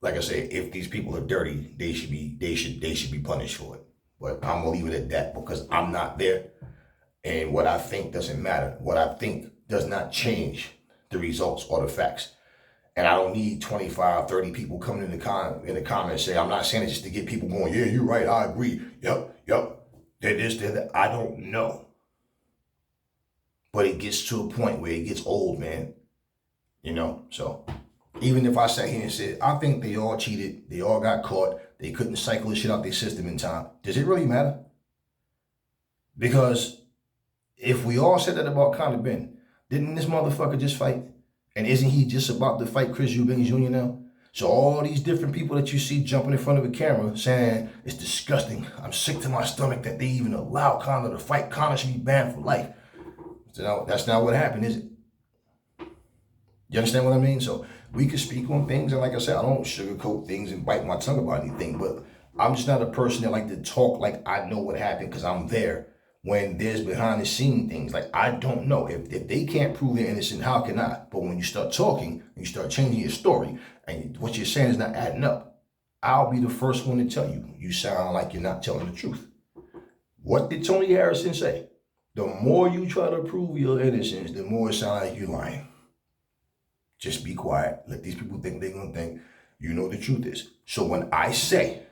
like I said, if these people are dirty, they should be punished for it. But I'm gonna leave it at that, because I'm not there, and what I think doesn't matter. What I think does not change the results or the facts. And I don't need 25, 30 people coming in the comments saying, I'm not saying it just to get people going, yeah, you're right, I agree. Yep. They're this, they're that. I don't know. But it gets to a point where it gets old, man. So even if I sat here and said, I think they all cheated, they all got caught, they couldn't cycle this shit out their system in time, does it really matter? Because if we all said that about Conor Ben, didn't this motherfucker just fight? And isn't he just about to fight Chris Eubanks Jr. now? So all these different people that you see jumping in front of a camera saying, it's disgusting, I'm sick to my stomach that they even allow Conor to fight, Conor should be banned for life. So that's not what happened, is it? You understand what I mean? So we could speak on things, and like I said, I don't sugarcoat things and bite my tongue about anything, but I'm just not a person that like to talk like I know what happened because I'm there, when there's behind the scene things. Like, I don't know. If they can't prove they're innocent, how can I? But when you start talking, you start changing your story, and what you're saying is not adding up, I'll be the first one to tell you, you sound like you're not telling the truth. What did Tony Harrison say? The more you try to prove your innocence, the more it sounds like you're lying. Just be quiet. Let these people think they're going to think you know the truth is. So when I say,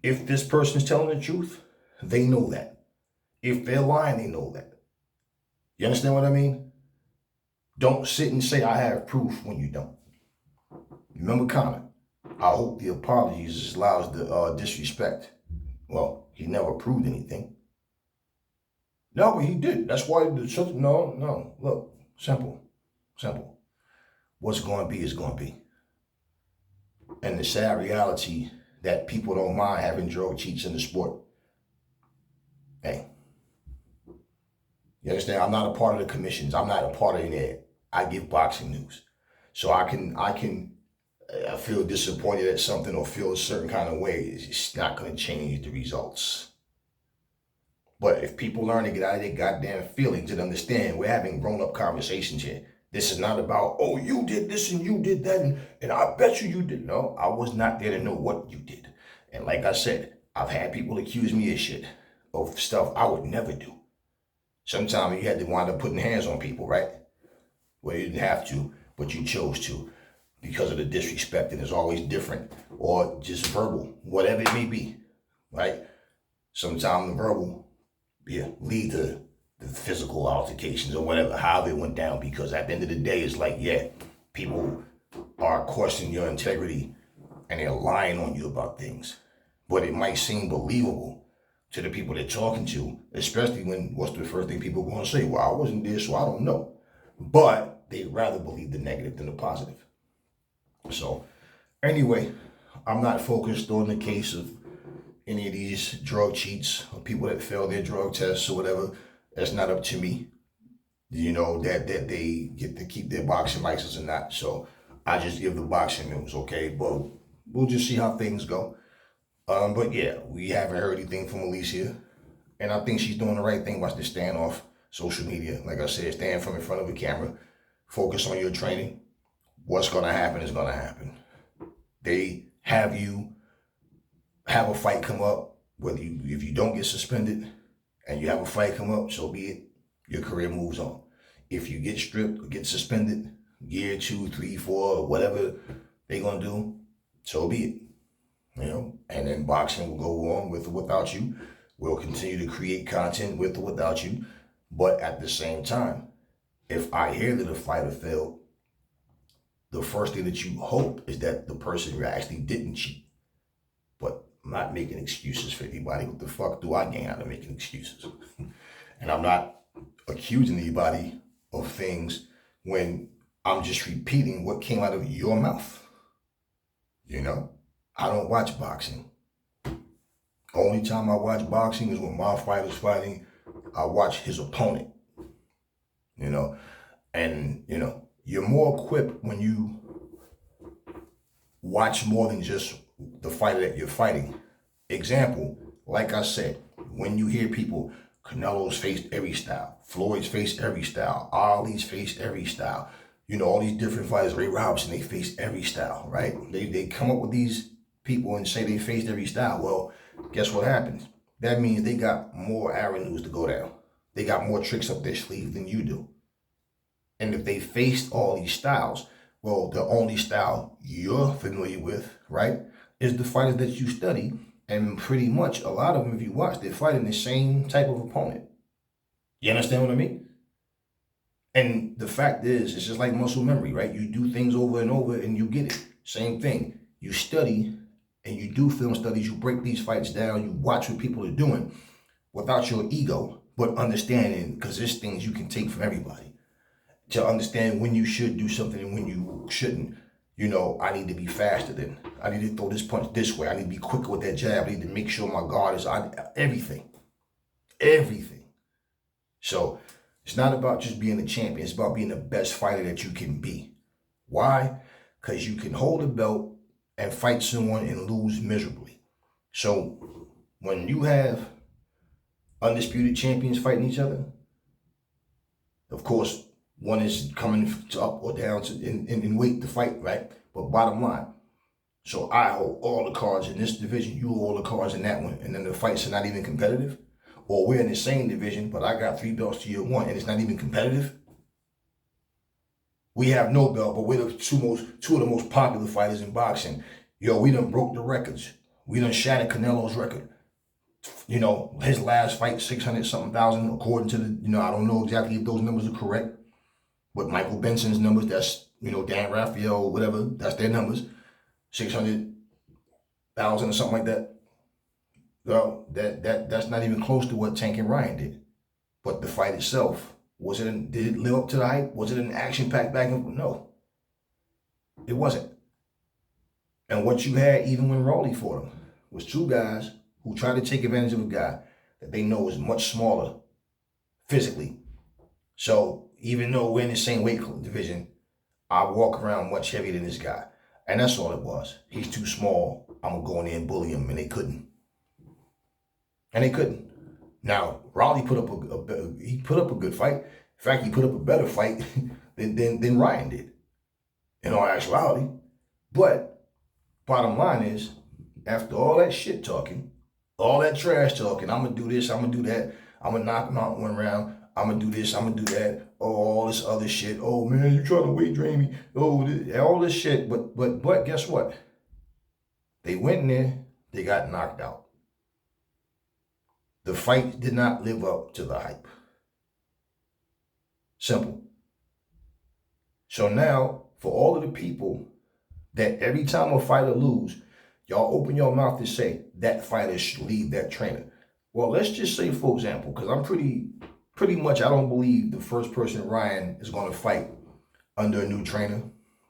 if this person's telling the truth, they know that. If they're lying, they know that. You understand what I mean? Don't sit and say I have proof when you don't. Remember Conor. I hope the apologies is as loud as the disrespect. Well, he never proved anything. No, but he did. That's why no. Look, simple. What's going to be is going to be. And the sad reality that people don't mind having drug cheats in the sport. Hey. You understand? I'm not a part of the commissions. I'm not a part of any of it. I give boxing news. So I feel disappointed at something or feel a certain kind of way. It's not going to change the results. But if people learn to get out of their goddamn feelings and understand we're having grown-up conversations here. This is not about, oh, you did this and you did that and I bet you did. No, I was not there to know what you did. And like I said, I've had people accuse me of shit, of stuff I would never do. Sometimes you had to wind up putting hands on people, right? Well, you didn't have to, but you chose to because of the disrespect, and it's always different, or just verbal, whatever it may be, right? Sometimes the verbal lead to the physical altercations or whatever, however it went down, because at the end of the day, it's like, yeah, people are questioning your integrity and they're lying on you about things. But it might seem believable to the people they're talking to, especially when what's the first thing people are going to say? Well, I wasn't there, so I don't know. But they'd rather believe the negative than the positive. So anyway, I'm not focused on the case of any of these drug cheats or people that fail their drug tests or whatever. That's not up to me. You know, that they get to keep their boxing license or not. So I just give the boxing news, okay? But we'll just see how things go. But yeah, we haven't heard anything from Alycia. And I think she's doing the right thing by just staying off social media. Like I said, stand from in front of a camera. Focus on your training. What's going to happen is going to happen. They have you have a fight come up, if you don't get suspended and you have a fight come up, so be it. Your career moves on. If you get stripped or get suspended, year 2, 3, 4, whatever they're going to do, so be it. You know, and then boxing will go on with or without you. We'll continue to create content with or without you. But at the same time, if I hear that a fighter failed, the first thing that you hope is that the person actually didn't cheat. But I'm not making excuses for anybody. What the fuck do I gain out of making excuses? And I'm not accusing anybody of things when I'm just repeating what came out of your mouth. You know, I don't watch boxing. Only time I watch boxing is when my fighter's fighting. I watch his opponent. You know, and you know, you're more equipped when you watch more than just the fighter that you're fighting. Example, like I said, when you hear people, Canelo's faced every style, Floyd's faced every style, Ali's faced every style, you know, all these different fighters, Ray Robinson, they faced every style, right? They come up with these people and say they faced every style. Well, guess what happens? That means they got more avenues to go down. They got more tricks up their sleeve than you do. And if they faced all these styles, well, the only style you're familiar with, right, is the fighters that you study. And pretty much a lot of them, if you watch, they're fighting the same type of opponent. You understand what I mean? And the fact is, it's just like muscle memory, right? You do things over and over and you get it. Same thing. You study and you do film studies. You break these fights down. You watch what people are doing without your ego, but understanding, because there's things you can take from everybody, to understand when you should do something and when you shouldn't. You know, I need to be faster than, I need to throw this punch this way. I need to be quicker with that jab. I need to make sure my guard is on everything. Everything. So it's not about just being a champion. It's about being the best fighter that you can be. Why? Because you can hold a belt and fight someone and lose miserably. So when you have undisputed champions fighting each other, of course, one is coming up or down in weight to fight, right? But bottom line, so I hold all the cards in this division, you hold all the cards in that one, and then the fights are not even competitive? Or we're in the same division, but I got 3 belts to your 1, and it's not even competitive? We have no belt, but we're the two of the most popular fighters in boxing. Yo, we done broke the records. We done shattered Canelo's record. You know, his last fight, 600-something thousand, according to the, you know, I don't know exactly if those numbers are correct. But Michael Benson's numbers, that's, you know, Dan Raphael, whatever, that's their numbers, 600,000 or something like that. Well, that's not even close to what Tank and Ryan did. But the fight itself, did it live up to the hype? Was it an action-packed back and forth? No, it wasn't. And what you had, even when Rawley fought him, was 2 guys who tried to take advantage of a guy that they know is much smaller physically. So even though we're in the same weight division, I walk around much heavier than this guy. And that's all it was. He's too small. I'm going to go in there and bully him. And they couldn't. Now, Raleigh put up a good fight. In fact, he put up a better fight than Ryan did, in all actuality. But bottom line is, after all that shit talking, All that trash talking. I'm gonna do this. I'm gonna do that. I'm gonna knock him out 1 round. I'm gonna do this. I'm gonna do that. Oh, all this other shit. Oh man, you trying to weight drain me? Oh, all this shit. But guess what? They went in there. They got knocked out. The fight did not live up to the hype. Simple. So now, for all of the people that every time a fighter lose, y'all open your mouth to say that fighter should leave that trainer. Well, let's just say, for example, because I'm pretty much, I don't believe the first person Ryan is going to fight under a new trainer,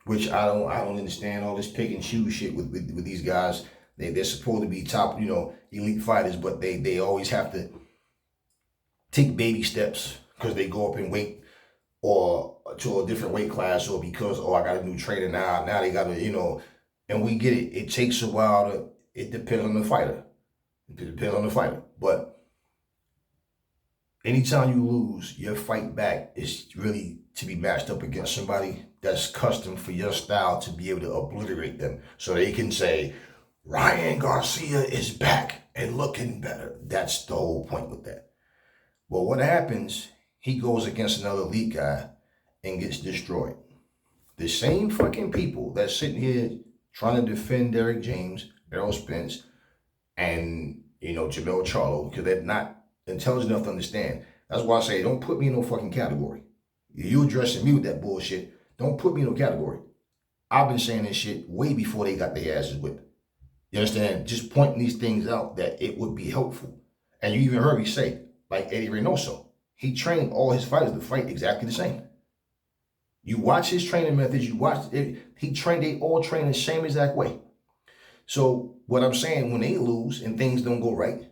which I don't understand all this pick and choose shit with these guys. They're supposed to be top, elite fighters, but they always have to take baby steps because they go up in weight or to a different weight class, or because, I got a new trainer now they got to, and we get it. It takes a while it depends on the fighter. It depends on the fighter. But anytime you lose, your fight back is really to be matched up against somebody that's custom for your style to be able to obliterate them. So they can say, Ryan Garcia is back and looking better. That's the whole point with that. Well, what happens, he goes against another elite guy and gets destroyed. The same fucking people that's sitting here trying to defend Derrick James, Errol Spence, and, Jamel Charlo, because they're not intelligent enough to understand. That's why I say, don't put me in no fucking category. You addressing me with that bullshit. Don't put me in no category. I've been saying this shit way before they got their asses whipped. You understand? Just pointing these things out that it would be helpful. And you even heard me say, like Eddie Reynoso, he trained all his fighters to fight exactly the same. You watch his training methods, they all train the same exact way. So what I'm saying, when they lose and things don't go right,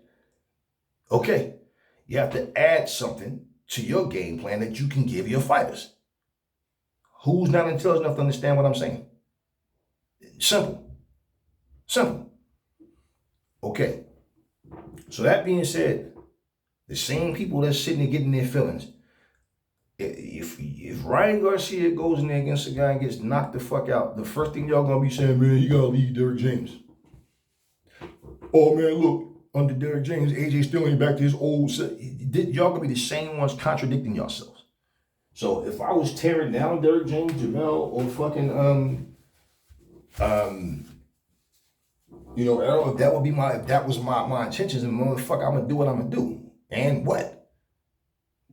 okay, you have to add something to your game plan that you can give your fighters. Who's not intelligent enough to understand what I'm saying? Simple. Okay. So that being said, the same people that's sitting there getting their feelings, if Ryan Garcia goes in there against a guy and gets knocked the fuck out, the first thing y'all gonna be saying, man, you gotta leave Derrick James. Oh man, look, under Derrick James, AJ still ain't back to his old self. Y'all gonna be the same ones contradicting yourselves. So if I was tearing down Derrick James, Jamel, or fucking Errol, if that was my intentions, and motherfucker, I'm gonna do what I'm gonna do. And what?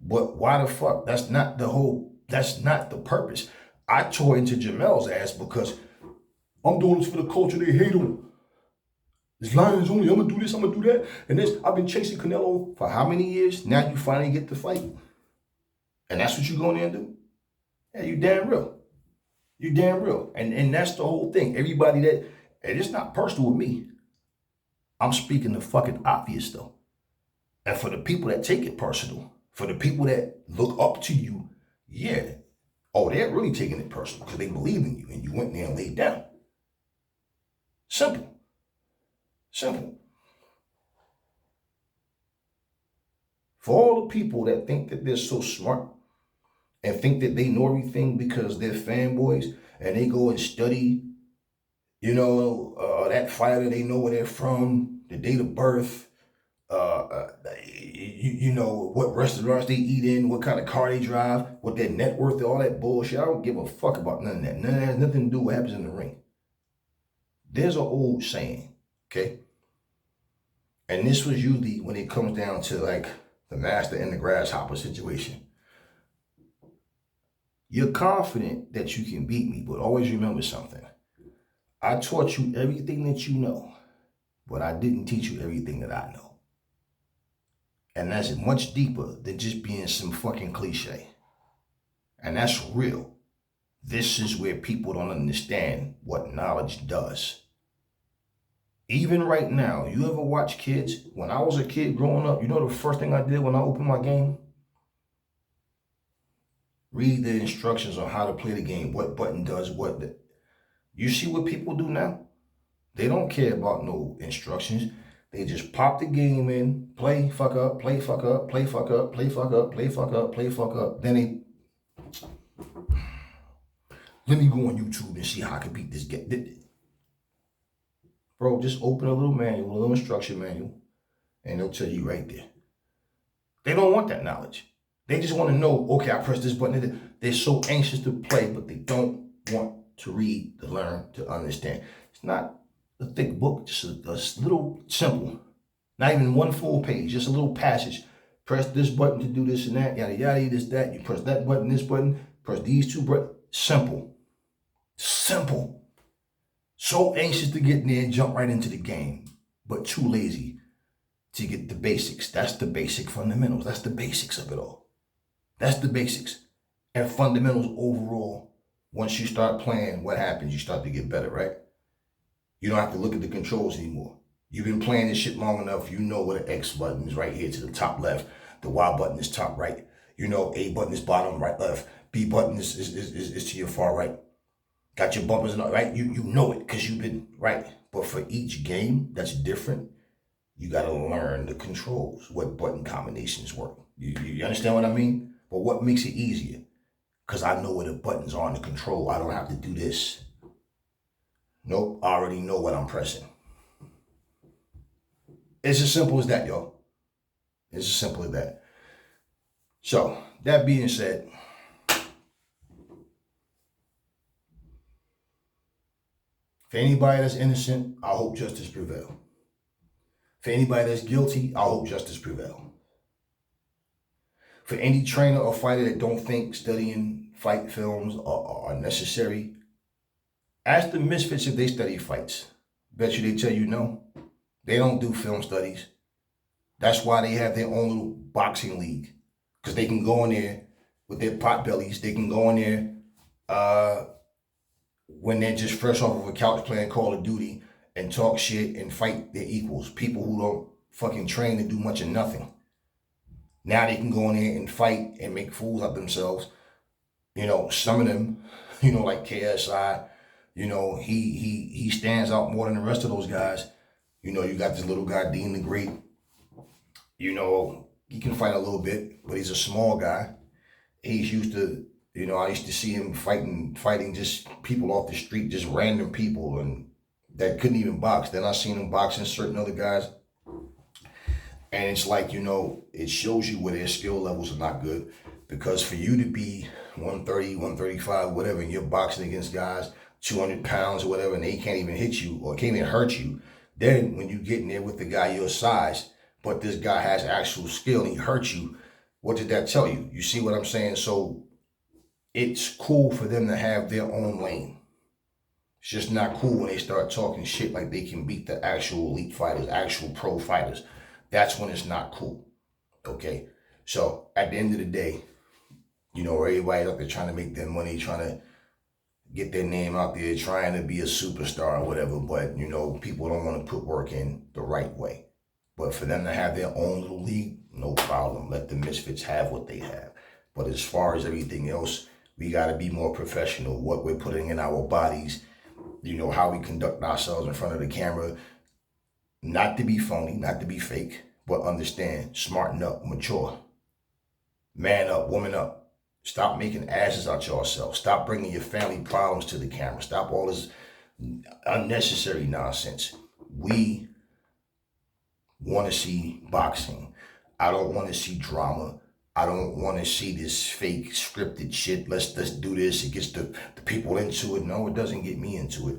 But why the fuck? That's not the purpose. I tore into Jamel's ass because I'm doing this for the culture. They hate him. It's Lions only. I'm gonna do this, I'm gonna do that. And this, I've been chasing Canelo for how many years? Now you finally get to fight. And that's what you going in and do? Yeah, you damn real. You damn real. And that's the whole thing. Everybody and it's not personal with me. I'm speaking the fucking obvious though. And for the people that take it personal, for the people that look up to you, yeah. Oh, they're really taking it personal because they believe in you and you went there and laid down. Simple. For all the people that think that they're so smart and think that they know everything because they're fanboys and they go and study, that fighter, they know where they're from, the date of birth, what restaurants they eat in, what kind of car they drive, what their net worth, all that bullshit. I don't give a fuck about none of that. None of that has nothing to do with what happens in the ring. There's an old saying, okay? And this was usually when it comes down to like the master and the grasshopper situation. You're confident that you can beat me, but always remember something. I taught you everything that you know, but I didn't teach you everything that I know. And that's much deeper than just being some fucking cliche. And that's real. This is where people don't understand what knowledge does. Even right now, you ever watch kids? When I was a kid growing up, you know the first thing I did when I opened my game? Read the instructions on how to play the game, what button does what. You see what people do now? They don't care about no instructions. They just pop the game in, play, fuck up, play, fuck up, play, fuck up, play, fuck up, play, fuck up, play, fuck up. Then let me go on YouTube and see how I can beat this game. Bro, just open a little manual, a little instruction manual. And they'll tell you right there. They don't want that knowledge. They just want to know, okay, I press this button. They're so anxious to play, but they don't want to read, to learn, to understand. It's not a thick book, just a little simple. Not even one full page, just a little passage. Press this button to do this and that, yada, yada, this, that. You press that button, this button, press these two buttons. Simple. Simple. So anxious to get in there and jump right into the game, but too lazy to get the basics. That's the basic fundamentals. That's the basics of it all. That's the basics. And fundamentals overall, once you start playing, what happens? You start to get better, right? You don't have to look at the controls anymore. You've been playing this shit long enough. You know what an X button is right here to the top left. The Y button is top right. You know A button is bottom right left. B button is to your far right. Got your bumpers and all, right? You know it because you've been, right? But for each game that's different, you got to learn the controls, what button combinations work. You understand what I mean? But what makes it easier? Because I know where the buttons are in the control. I don't have to do this. Nope, I already know what I'm pressing. It's as simple as that, y'all. It's as simple as that. So, that being said, for anybody that's innocent, I hope justice prevails. For anybody that's guilty, I hope justice prevails. For any trainer or fighter that don't think studying fight films are necessary, ask the misfits if they study fights. Bet you they tell you no. They don't do film studies. That's why they have their own little boxing league. Because they can go in there with their pot bellies. They can go in there when they're just fresh off of a couch playing Call of Duty and talk shit and fight their equals. People who don't fucking train to do much of nothing. Now they can go in there and fight and make fools of themselves. You know, some of them, you know, like KSI, you know, he stands out more than the rest of those guys. You know, you got this little guy, Dean the Great. You know, he can fight a little bit, but he's a small guy. He's used to, you know, I used to see him fighting just people off the street, just random people and that couldn't even box. Then I seen him boxing certain other guys. And it's like, you know, it shows you where their skill levels are not good. Because for you to be 130, 135, whatever, and you're boxing against guys 200 pounds or whatever, and they can't even hit you or can't even hurt you. Then when you get in there with the guy your size, but this guy has actual skill and he hurts you, what did that tell you? You see what I'm saying? So it's cool for them to have their own lane. It's just not cool when they start talking shit like they can beat the actual elite fighters, actual pro fighters. That's when it's not cool. Okay? So at the end of the day, you know, everybody's up there trying to make their money, trying to get their name out there, trying to be a superstar or whatever. But, you know, people don't want to put work in the right way. But for them to have their own little league, no problem. Let the misfits have what they have. But as far as everything else, we got to be more professional. What we're putting in our bodies, you know, how we conduct ourselves in front of the camera. Not to be phony, not to be fake, but understand, smarten up, mature. Man up, woman up. Stop making asses out yourself. Stop bringing your family problems to the camera. Stop all this unnecessary nonsense. We want to see boxing. I don't want to see drama. I don't want to see this fake scripted shit. Let's do this. It gets the people into it. No, it doesn't get me into it.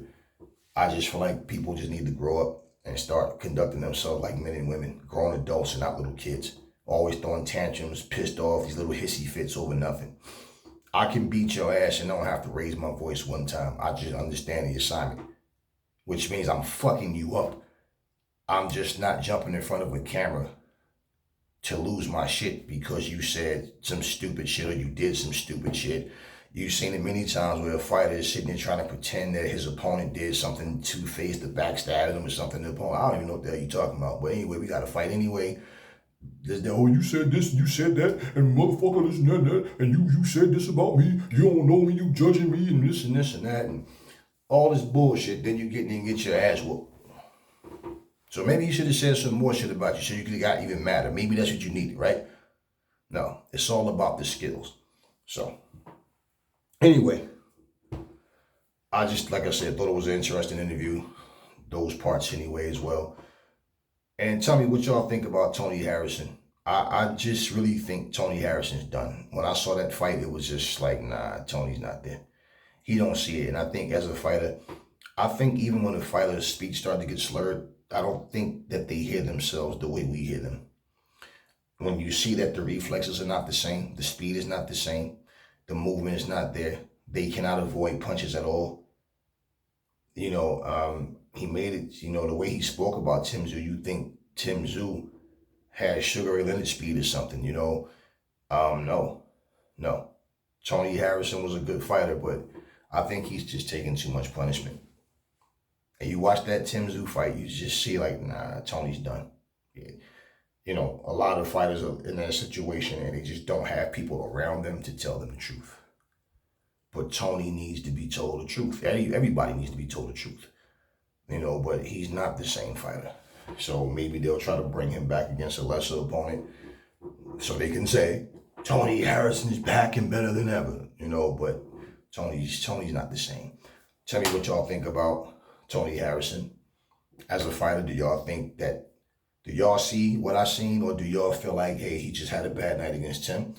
I just feel like people just need to grow up and start conducting themselves like men and women, grown adults and not little kids. Always throwing tantrums, pissed off, these little hissy fits over nothing. I can beat your ass and don't have to raise my voice one time. I just understand the assignment, which means I'm fucking you up. I'm just not jumping in front of a camera to lose my shit because you said some stupid shit or you did some stupid shit. You've seen it many times where a fighter is sitting there trying to pretend that his opponent did something two-faced to backstab him or something. I don't even know what the hell you're talking about. But anyway, we got to fight anyway. Oh, you said this, you said that, and motherfucker this and that, and you said this about me. You don't know me, you judging me, and this and this and that, and all this bullshit. Then you get in and get your ass whooped. So maybe you should have said some more shit about you so you could have got even madder. Maybe that's what you needed, right? No, it's all about the skills. So, anyway, I just, like I said, thought it was an interesting interview. Those parts anyway as well. And tell me what y'all think about Tony Harrison. I just really think Tony Harrison's done. When I saw that fight, it was just like, nah, Tony's not there. He don't see it. And I think as a fighter, I think even when the fighter's speech started to get slurred, I don't think that they hear themselves the way we hear them. When you see that the reflexes are not the same, the speed is not the same, the movement is not there, they cannot avoid punches at all. You know, he made it, you know, the way he spoke about Tim Tszyu, you think Tim Tszyu has Sugar Ray Leonard speed or something, you know. No. Tony Harrison was a good fighter, but I think he's just taking too much punishment. And you watch that Tim Tszyu fight, you just see like, nah, Tony's done. Yeah. You know, a lot of fighters are in that situation and they just don't have people around them to tell them the truth. But Tony needs to be told the truth. Everybody needs to be told the truth. You know, but he's not the same fighter. So maybe they'll try to bring him back against a lesser opponent so they can say, Tony Harrison is back and better than ever. You know, but Tony's not the same. Tell me what y'all think about Tony Harrison as a fighter. Do y'all see what I seen, or do y'all feel like, hey, he just had a bad night against Tim?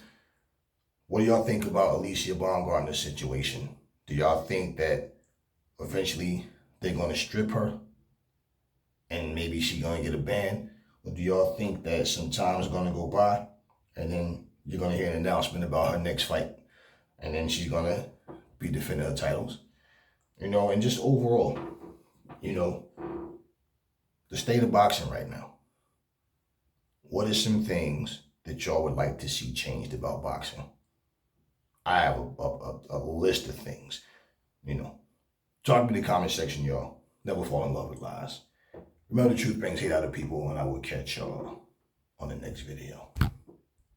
What do y'all think about Alycia Baumgardner's situation? Do y'all think that eventually they're going to strip her and maybe she's going to get a ban? Or do y'all think that some time is going to go by and then you're going to hear an announcement about her next fight and then she's going to be defending her titles? You know, and just overall, you know, the state of boxing right now. What are some things that y'all would like to see changed about boxing? I have a list of things, you know. Talk in the comment section, y'all. Never fall in love with lies. Remember, the truth brings hate out of people, and I will catch y'all on the next video.